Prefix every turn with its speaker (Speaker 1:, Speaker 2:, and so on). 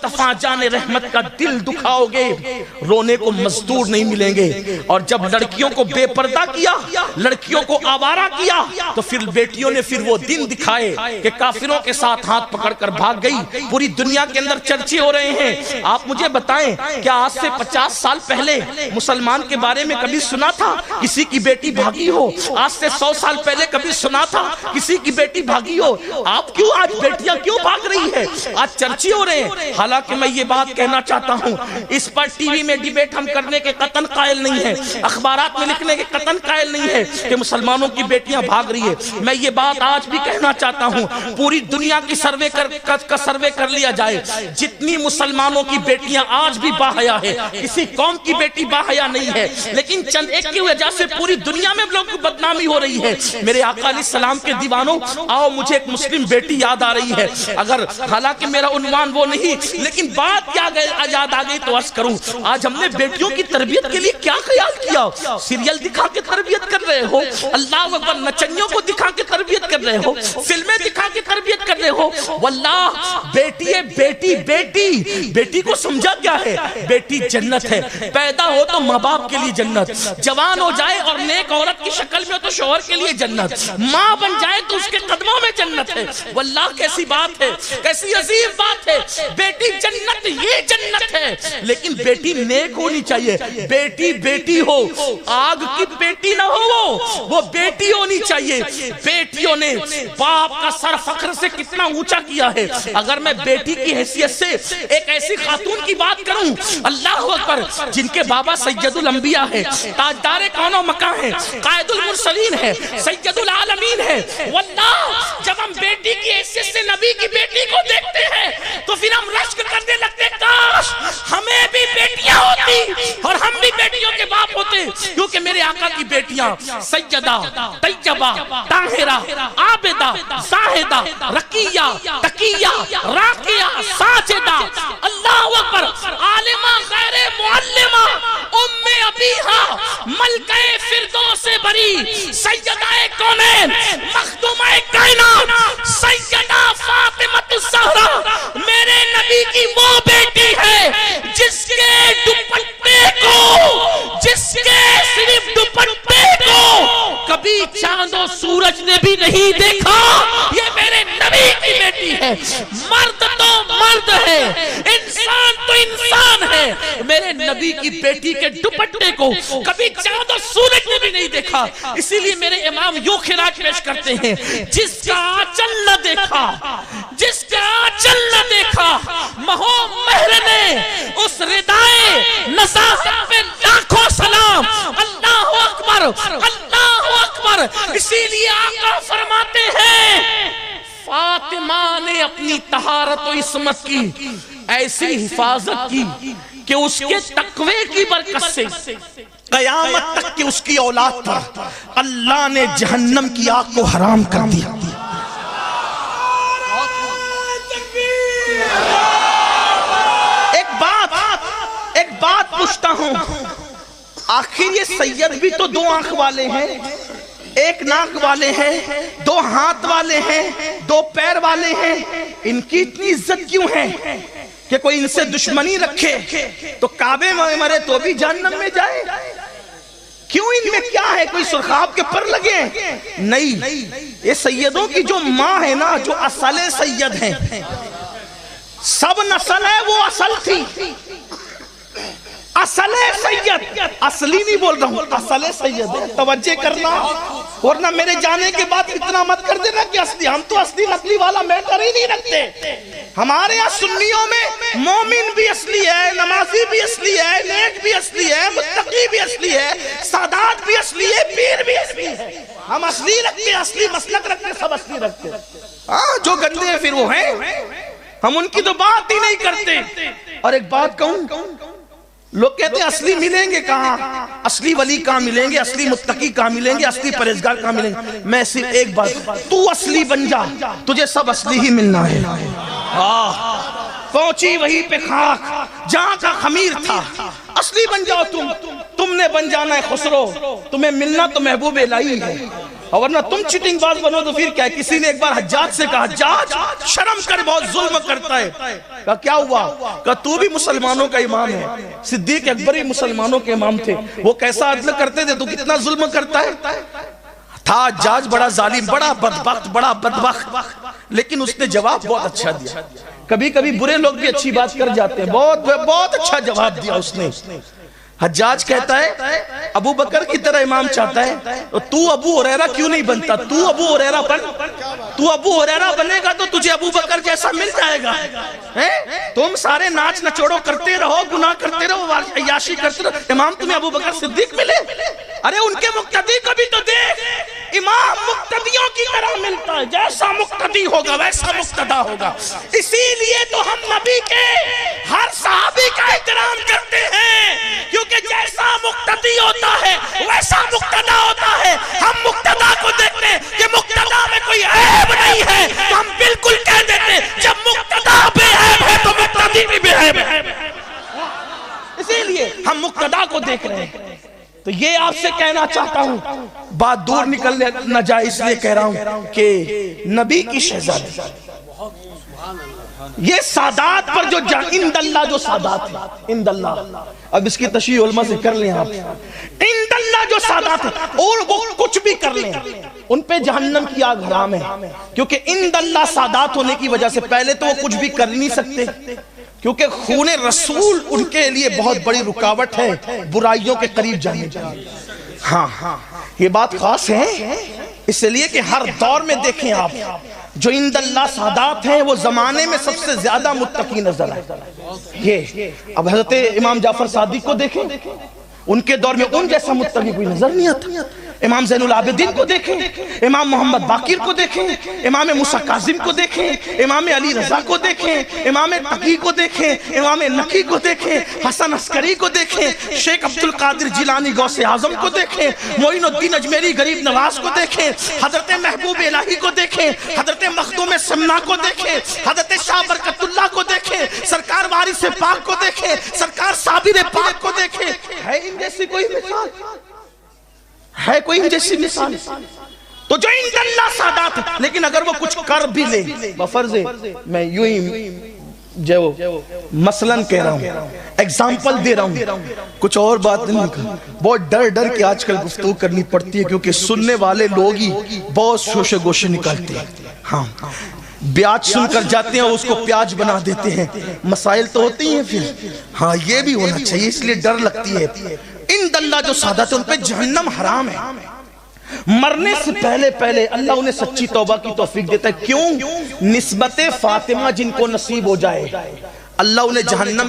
Speaker 1: مصطفیٰ جان رحمت کا دل دکھاؤ گے رونے کو مزدور نہیں ملیں گے. اور جب لڑکیوں کو بے پردہ کیا, لڑکیوں کو آوارہ کیا, تو پھر بیٹیوں نے پھر وہ دن دکھائے کہ کافروں کے ساتھ ہاتھ پکڑ کر بھاگ گئی. پوری دنیا کے اندر چرچے ہو رہے ہیں. آپ مجھے بتائیں کیا آج سے 50 سال پہلے مسلمان کے بارے میں کبھی سنا تھا کسی کی بیٹی بھاگی ہو؟ آج سے 100 سال پہلے کبھی سنا تھا کسی کی بیٹی بھاگی ہو؟ آپ کیوں آج بیٹیاں کیوں بھاگ رہی ہے؟ آج چرچے ہو رہے ہیں. حالانکہ میں یہ بات کہنا چاہتا ہوں, اس پر ٹی وی میں ڈیبیٹ ہم کرنے کے قطعاً قائل نہیں ہے, اخبارات میں لکھنے کے قطعاً قائل نہیں ہے کہ مسلمانوں کی بیٹیاں بھاگ رہی ہے. میں یہ بات آج بھی کہنا چاہتا ہوں, پوری دنیا کی سروے کر لیا جائے, جتنی مسلمانوں کی بیٹیاں آج بھی باحیا ہے, کسی قوم کی بیٹی باحیا نہیں ہے, لیکن چند ایک کی وجہ سے پوری دنیا میں لوگوں کو بدنامی ہو رہی ہے. میرے آقا علیہ السلام کے دیوانوں, آؤ مجھے ایک مسلم بیٹی یاد آ رہی ہے. اگر حالانکہ میرا عنوان وہ نہیں, لیکن بات کیا یاد آ گئی تو عرض کروں. آج ہم نے بیٹیوں کی تربیت کے لیے کیا خیال کیا؟ سیریل دکھا کے تربیت کر رہے ہو, اللہ اکبر, نچنیوں کو دکھا کے تربیت کر رہے ہو, فلمیں دکھا کے تربیت کر رہے ہو. واللہ بیٹی ہے, بیٹی بیٹی بیٹی کو سمجھا کیا ہے؟ بیٹی جنت ہے. پیدا ہو تو ماں باپ کے لیے جنت, جوان ہو جائے اور نیک عورت کی شکل میں تو شوہر کے لیے جنت, ماں بن جائے تو اس کے قدموں میں جنت ہے. واللہ کیسی بات ہے, کیسی عظیم بات ہے. بیٹی جنت, یہ جنت ہے, لیکن بیٹی نیک ہونی چاہیے. بیٹی بیٹی ہو, آگ کی بیٹی نہ ہو, وہ بیٹی ہونی چاہیے. بیٹیوں نے باپ کا سر فخر سے کتنا اونچا کیا ہے. اگر میں بیٹی کی حیثیت سے ایک ایسی خاتون کی بات کروں, اللہ اکبر, جن کے بابا سید الانبیاء ہے, تاجدار کون و مکان ہے, قائد المرسلین ہے, سید العالمین ہے. واللہ جب ہم بیٹی کی حیثیت سے نبی کی بیٹی کو دیکھتے ہیں تو پھر ہم رشک کرنے لگتے, کاش ہمیں بھی بیٹیاں ہوتی اور ہم بھی بیٹیوں کے باپ ہوتے. کیونکہ میرے آقا کی بیٹیاں سیدہ, طیبہ, طاہرہ, عابدہ, زاہدہ, رقیہ, تقیہ, راقیہ, ساجدہ, اللہ اکبر, عالمہ غیر معلمہ, ام ابیہا, ملکہ فردوس بری, سیدہ کونین, مخدومہ کائنات, سیدہ فاطمہ الزہرا, میرے نبی کی وہ بیٹی ہے جس کے دوپٹے کو, جس کے صرف دوپٹے کو کبھی چاند و سورج نے بھی نہیں دیکھا. یہ میرے نبی کی بیٹی ہے. مرد تو مرد ہے, انسان تو انسان ہے, میرے نبی کی بیٹی کے دوپٹے کو کبھی چاند و سورج نے بھی نہیں دیکھا. اسی لیے میرے امام یوں خراج پیش کرتے ہیں, جس کا آنچل نہ دیکھا, جس کا آنچل نہ دیکھا, مہو مہر نے اس ردائے نزاہت پہ لاکھوں سلام. اللہ اکبر, اللہ اکبر. اسی لیے آقا فرماتے ہیں, فاطمہ نے اپنی طہارت و عصمت کی ایسی حفاظت کی کہ اس کے تقوی کی برکت سے قیامت تک کہ اس کی اولاد پر اللہ نے جہنم کی آگ کو حرام کر دیا. ایک بات پوچھتا ہوں, آخر یہ سید بھی تو 2 آنکھ والے ہیں, 1 ناک والے ہیں, 2 ہاتھ والے ہیں, 2 پیر والے ہیں, ان کی اتنی عزت کیوں ہے کہ کوئی ان سے دشمنی رکھے تو کعبے میں مرے تو بھی جہنم میں جائے؟ کیوں ان میں کیا ہے؟ کوئی سرخاب کے پر لگے؟ نہیں, یہ سیدوں کی جو ماں ہے نا, جو اصل سید ہیں, سب نسل ہے وہ اصل تھی. اصل سید, اصلی نہیں بول رہا ہوں, اصل سید ہے. توجہ کرنا, ورنہ میرے جانے کے بعد اتنا مت کر دینا کہ اصلی. ہم تو اصلی نقلی والا میٹر ہی نہیں رکھتے. ہمارے یہاں سنیوں میں مومن بھی اصلی ہے, نمازی بھی اصلی ہے, نیک بھی اصلی ہے, متقی بھی اصلی ہے, سادات بھی اصلی ہے, پیر بھی اصلی ہے. ہم اصلی رکھتے, اصلی مسلک رکھتے, سب اصلی رکھتے. جو گندے ہیں پھر وہ ہیں, ہم ان کی تو بات ہی نہیں کرتے. اور ایک بات کہوں, لوگ کہتے ہیں اصلی ملیں گے کہاں, اصلی ولی کہاں ملیں گے, اصلی متقی کہاں ملیں گے, اصلی پرہیزگار کہاں ملیں گے؟ میں صرف ایک بات, تو اصلی بن جا, تجھے سب اصلی ہی ملنا ہے. پہنچی وہی پہ خاک جہاں کا خمیر تھا, اصلی بن جاؤ تم نے بن جانا ہے خسرو, تمہیں ملنا تو محبوب الہی ہے. اور ورنہ تم چیٹنگ باز بنو تو پھر کیا؟ کسی نے ایک بار حجاج سے کہا حجاج شرم کر بہت ظلم کرتا ہے. کہا کیا ہوا؟ کہا تو بھی مسلمانوں کا امام ہے. صدیق اکبر ہی مسلمانوں کے امام تھے, وہ کیسا عدل کرتے تھے, تو کتنا ظلم کرتا ہے. تھا حجاج بڑا ظالم, بڑا بدبخت, لیکن اس نے جواب بہت اچھا دیا. کبھی کبھی برے لوگ بھی اچھی بات کر جاتے ہیں, بہت اچھا جواب دیا اس نے. حجاج کہتا ہے ابو بکر کی طرح امام چاہتا ہے تو ابو ہریرہ کیوں نہیں بنتا؟ تو ابو ہریرہ بن, تو ابو ہریرہ بنے گا تو تجھے ابو بکر جیسا مل جائے گا. تم سارے ناچ نچوڑو کرتے رہو, گناہ کرتے رہو, عیاشی کرتے رہو, امام تمہیں ابو بکر صدیق ملے؟ ارے ان کے مقتدی کو بھی تو دیکھ, امام مقتدیوں کی طرح ملتا ہے, جیسا مقتدی ہوگا ویسا مقتدا ہوگا. اسی لیے تو ہم نبی کے ہر صحابی کا احترام کرتے ہیں, کیونکہ جیسا مقتدی ہوتا ہے ویسا مقتدا ہوتا ہے. ہم مقتدا کو دیکھتے ہیں کہ مقتدا میں کوئی عیب نہیں ہے, تو ہم بالکل کہہ دیتے ہیں جب مقتدا بے عیب ہے تو مقتدی بھی بے عیب ہے. اسی لیے ہم مقتدا کو دیکھ رہے ہیں. تو یہ آپ سے کہنا چاہتا ہوں, بات دور نکلنے نہ جائے اس لیے کہہ رہا ہوں کہ نبی کی شہزادی, یہ سادات پر جو اند اللہ جو سادات ہے, اند اللہ, اب اس کی تشریح علماء سے کر لیں آپ, اند اللہ جو سادات ہے اور وہ کچھ بھی کر لیں ان پہ جہنم کی آگ حرام ہے. کیونکہ اند اللہ سادات ہونے کی وجہ سے پہلے تو وہ کچھ بھی کر نہیں سکتے, کیونکہ خون رسول ان کے لیے بہت بڑی رکاوٹ ہے برائیوں کے قریب جانے کے لیے. ہاں یہ بات خاص ہے, اس لیے کہ ہر دور میں دیکھیں آپ, جو اند اللہ سادات ہیں وہ زمانے میں سب سے زیادہ متقی نظر آئے. یہ اب حضرت امام جعفر صادق کو دیکھیں, ان کے دور میں ان جیسا متقی کوئی نظر نہیں آتا. امام زین العابدین کو دیکھیں, امام محمد باقر کو دیکھیں, امام موسیٰ کاظم کو دیکھیں, امام علی رضا کو دیکھیں, امام تقی کو دیکھیں, امام نقی کو دیکھیں, حسن عسکری کو دیکھیں, شیخ عبد القادر جیلانی غوث اعظم کو دیکھیں, معین الدین اجمیری غریب نواز کو دیکھیں, حضرت محبوب الہی کو دیکھیں, حضرت مخدوم سمنا کو دیکھیں, حضرت شاہ برکت اللہ کو دیکھیں, سرکار وارث پاک کو دیکھیں, سرکار صابر پاک کو دیکھیں. ہے ان جیسی کوئی مثال؟ ہے کوئی ان جیسی مثال؟ تو جو اند اللہ سادات ہے, لیکن اگر وہ کچھ کر بھی لے بفرض, میں یوں ہی جو مثلاً کہہ رہا ہوں, ایگزامپل دے رہا ہوں, کچھ اور بات نہیں کہا. بہت ڈر کے آج کل گفتگو کرنی پڑتی ہے, کیونکہ سننے والے لوگ ہی بہت شوشے گوشے نکالتے ہیں. ہاں بیاج سن کر جاتے ہیں اور اس کو پیاج بنا دیتے ہیں, مسائل تو ہوتی ہیں پھر. ہاں یہ بھی ہونا چاہیے, اس لیے ڈر لگتی ہے. اند اللہ جو سادات ان پہ جہنم حرام ہے. مرنے سے پہلے اللہ انہیں سچی توبہ کی توفیق دیتا ہے. کیوں؟ نسبت فاطمہ جن کو نصیب ہو جائے اللہ انہیں جہنم